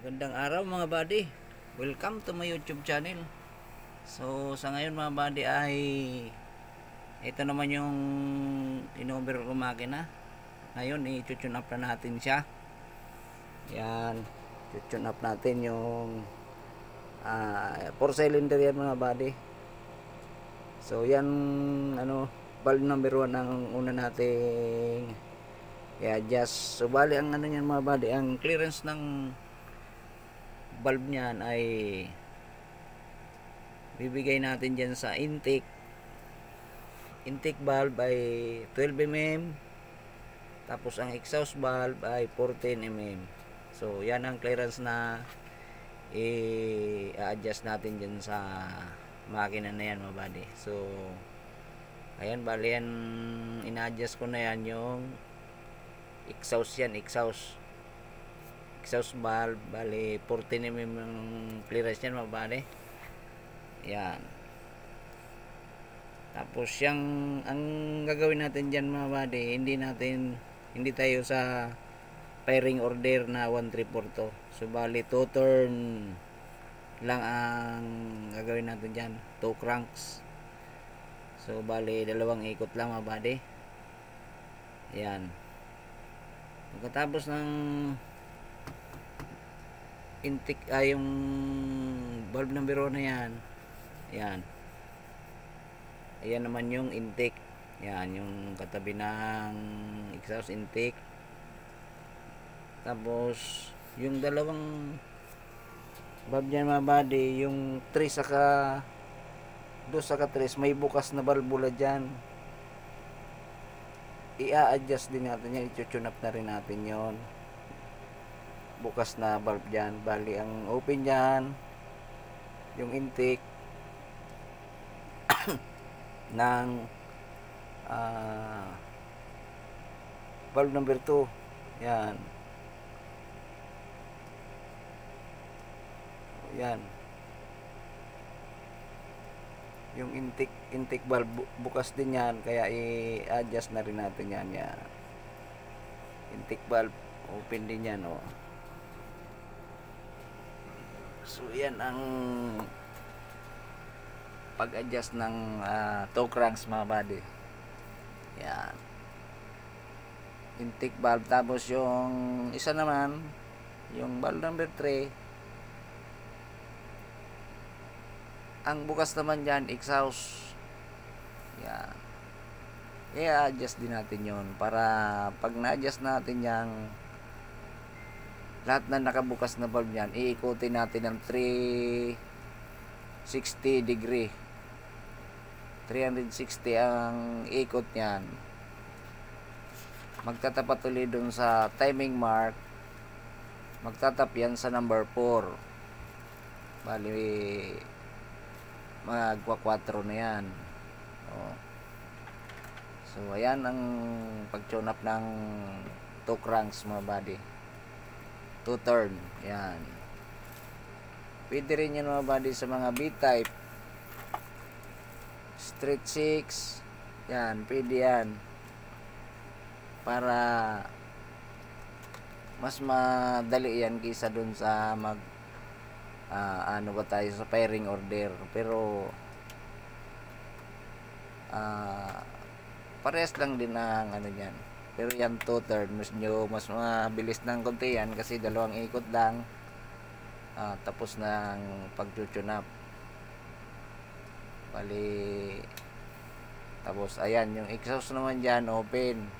Magandang araw mga buddy. Welcome to my YouTube channel. So sa ngayon mga buddy ay ito naman yung in-overhaul ko makina. Ngayon i-tune up na natin siya. Yan, tune up natin yung 4 cylinder yan mga buddy. So yan valve number 1 ang una nating i-adjust. So bali ang yan mga buddy, ang clearance ng valve niyan ay bibigay natin dyan sa intake valve ay 12 mm, tapos ang exhaust valve ay 14 mm. So yan ang clearance na i-adjust natin dyan sa makina na yan mga buddy. So ayan, bali yan, ina-adjust ko na yan yung exhaust valve. Bali 14 mm yung clearance yan mga buddy. Yan. Tapos ang gagawin natin dyan mga buddy, hindi tayo sa pairing order na 1342. So bali 2 turn lang ang gagawin natin dyan, 2 cranks. So bali 2 ikot lang mga buddy. Yan. Pagkatapos ng intake yung valve number 1 na yan. Yan. Ayan naman yung intake. Yan yung katabi ng exhaust intake. Tapos yung dalawang valve niyan mga buddy, yung 3 saka 2 saka 3, may bukas na valvula dyan. I-adjust din natin yan, i-tune up na rin natin yon bukas na valve dyan. Bali ang open dyan yung intake ng valve number 2. Yan. Yan. Yung intake valve bukas din yan, kaya i-adjust na rin natin yan. Yan. Intake valve open din yan, oh. So yan ang pag-adjust ng 2 cranks mga buddy. Yan. Intake valve, tapos yung isa naman, yung valve number 3, ang bukas naman dyan, exhaust. Yan. I-adjust din natin yon para pag na-adjust natin yung lahat na nakabukas na valve yan, iikutin natin ng 360 degree. 360 ang ikot niyan. Magtatapat ulit dun sa timing mark. Magtatap yan sa number 4. Bali magwa 4 na yan. Oh. So ayan ang pag-tune up ng 2 cranks mga buddy. 2 turn. Yan. Pwede rin yan mga buddy sa mga B-type. Straight 6. Yan. Pwede yan. Para mas madali yan kaysa dun sa ano ba tayo sa pairing order. Pero parehas lang din ang ano yan. Pero yan 2 turn, mas mabilis ng konti yan kasi 2 ikot lang, tapos ng pag-tune up. Bali, tapos ayan yung exhaust naman dyan open.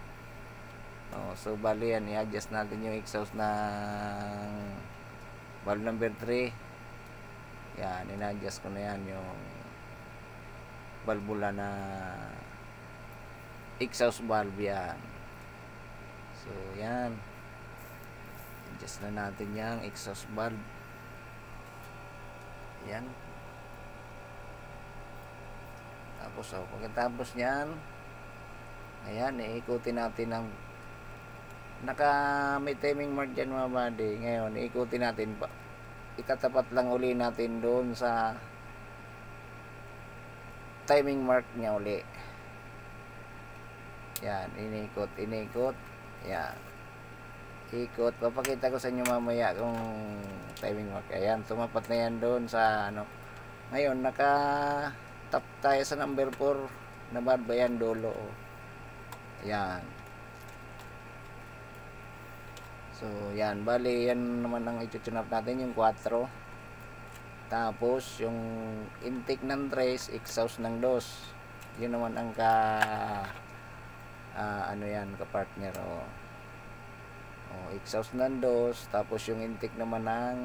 So bali yan, i-adjust natin yung exhaust ng valve number 3. Yan, in-adjust ko na yan yung valvula na exhaust valve yan. So yan, adjust na natin yung exhaust valve. Yan. Tapos pagkatapos nyan, ayan, iikutin natin ng may timing mark dyan mga buddy. Ngayon iikutin natin pa, ikatapat lang uli natin doon sa timing mark nya uli. Yan, inikot. Yan. Ikot. Papakita ko sa inyo mamaya kung timing mark. Ayan, tumapat na yan doon sa ano. Ngayon, naka-tap tayo sa number 4 na valve. Ayan, dulo. Ayan. So, yan. Bali, yan naman ang i-tune up natin, yung 4. Tapos, yung intake ng 3, exhaust ng 2. Yun naman ang ano yan, ka-partner. Exhaust ng 2. Tapos, yung intake naman ng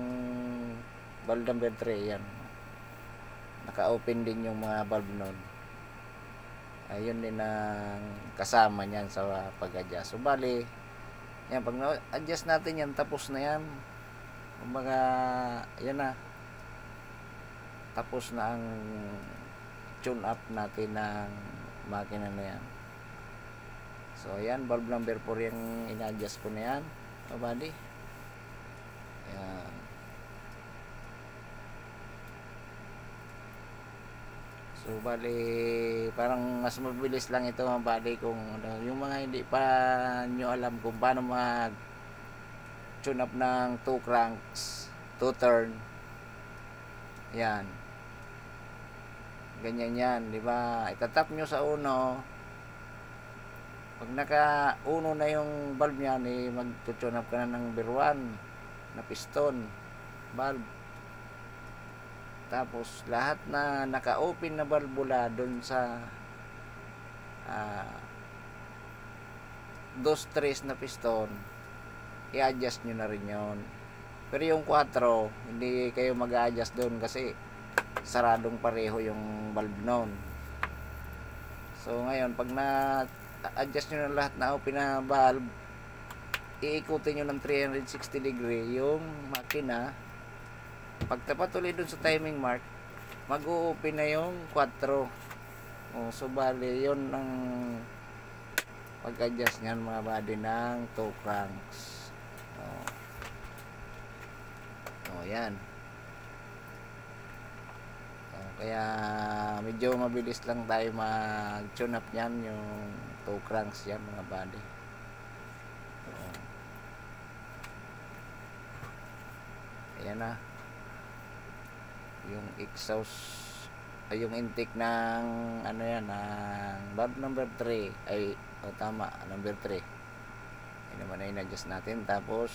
valve number 3. Yan. Naka-open din yung mga valve nun. Ayun din ang kasama niyan sa pag-adjust. So, bali, yan, pag na-adjust natin yan, tapos na yan. Kumbaga, yan na. Tapos na ang tune up natin ng makina na yan. So, ayan, valve number 4 yung ina-adjust ko na yan. Bali. Ayan. So, bali, parang mas mabilis lang ito, bali, kung ano, yung mga hindi pa nyo alam kung paano mag tune up ng 2 cranks, 2 turn. Yan. Ganyan yan, di ba? Itatap nyo sa uno. Pag naka-uno na yung valve niyan, mag-tune up ka na ng number 1 na piston valve. Tapos, lahat na naka-open na valvula doon sa 2-3 na piston, i-adjust nyo na rin yun. Pero yung 4, hindi kayo mag-a-adjust doon kasi saradong pareho yung valve noon. So, ngayon, pag na-adjust nyo na lahat na open na valve, iikutin nyo ng 360 degree yung makina. Pagtapat ulit dun sa timing mark, mag-o-open na yung 4. So bali, yun ang pag-adjust nyan mga body ng 2 cranks. Yan. Kaya medyo mabilis lang tayo mag-tune up nyan, yung 2 cranks yan mga body. Ayan na. Yung exhaust ay yung intake ng ano yan, ng valve number 3 ay tama, number 3. Yan naman ay in-adjust natin. Tapos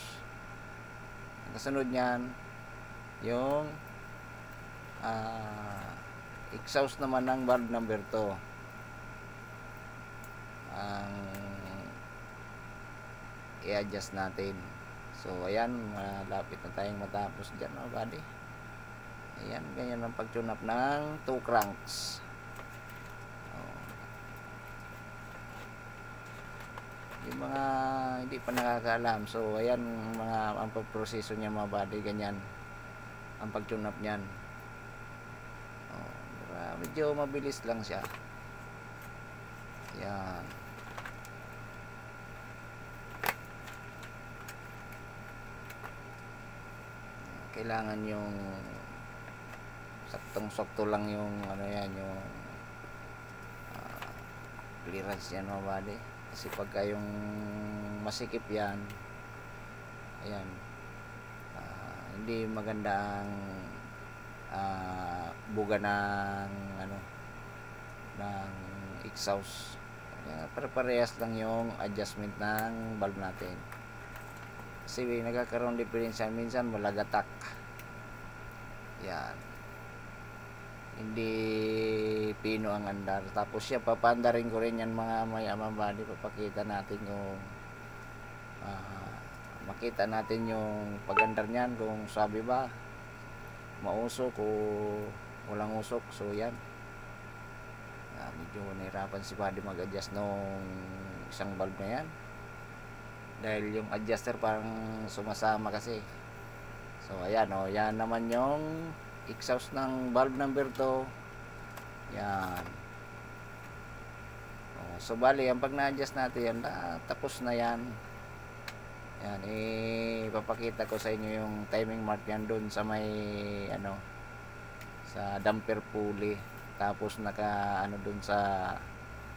kasunod niyan yung exhaust naman ng valve number 2 ang i-adjust natin. So ayan, malapit na tayong matapos dyan, body. Ayan, ganyan ang pag-tune up ng 2 cranks. Yung mga hindi pa nakakaalam, so ayan ang pagproseso niya mga body, ganyan ang pag-tune up niyan. Medyo mabilis lang siya. Ayan. Kailangan yung saktong-sakto lang yung ano yan, yung clearance yan mga body. Kasi pagka yung masikip yan, ayan, hindi maganda ang buga ng ano, ng exhaust. Parehas lang yung adjustment ng valve natin. Kasi nagkakaroon diferensya, minsan malagatak. Yan. Hindi pino ang andar. Tapos siya, papandarin ko rin yan mga maya-maya body. Papakita natin yung makita natin yung pag-andar niyan, kung sabi ba mausok o walang usok. So yan, medyo nahirapan si body mag-adjust nung isang valve na yan dahil yung adjuster parang sumasama kasi. So ayan, yan naman yung exhaust ng valve number 2. Yan. So bali, ang pag na-adjust natin yan, tapos na yan. Yan, ipapakita ko sa inyo yung timing mark yan doon sa may ano, sa damper pulley. Tapos naka ano doon sa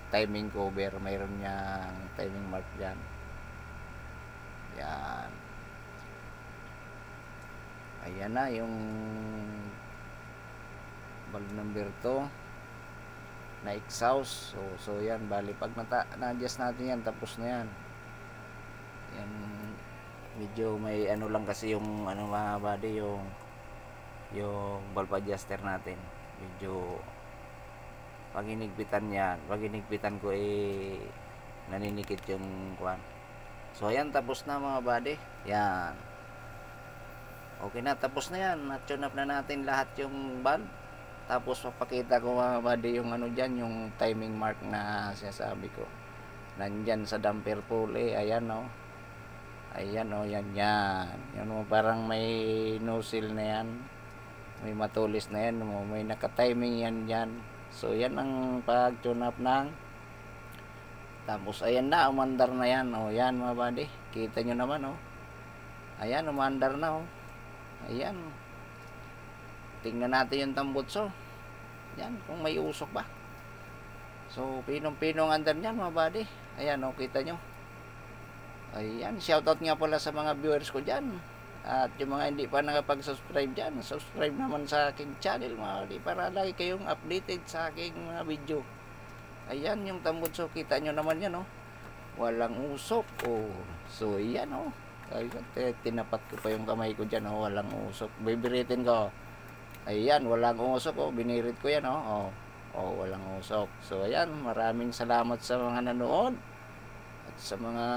timing cover, mayroon niyang timing mark diyan. Yan. Ayan na yung valve number 2 na exhaust. So yan, bali pag na-adjust natin yan, tapos na yan. Yan, medyo may ano lang kasi yung ano mga body, yung valve adjuster natin. Medyo pag inigpitan ko naninikit yung kuan. So ayan, tapos na mga body. Yan. Okay na, tapos na yan. Na-tune up na natin lahat yung valve. Tapos papakita ko mga body yung ano dyan, yung timing mark na sinasabi ko. Nandyan sa damper pulley. Ayan o. Ayan o, yan. Yan o, parang may nozzle na yan. May matulis na yan. May naka-timing yan dyan. So yan ang pag-tune up ng. Tapos ayan na, umandar na yan. O yan mga body. Kita nyo naman o. Ayan, umandar na o. Ayan. Tingnan natin yung tambutso. Yan, kung may usok ba. So, pinong-pinong andar niyan mga buddy. Ayan, o, kita nyo. Ayan, shoutout nga pala sa mga viewers ko dyan. At yung mga hindi pa nakapag-subscribe dyan, subscribe naman sa aking channel mga buddy, para lagi kayong updated sa aking mga video. Ayan, yung tambutso, kita nyo naman yan, o. Walang usok, o. So, ayan, o. Ay, tinapat ko pa yung kamay ko dyan, oh, walang usok. Bibiritin ko. Ayan, walang usok, oh. Binirit ko yan, oh. Oh, walang usok. So ayan, maraming salamat sa mga nanood at sa mga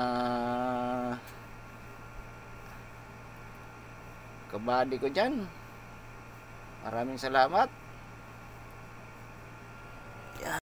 kabady ko dyan. Maraming salamat.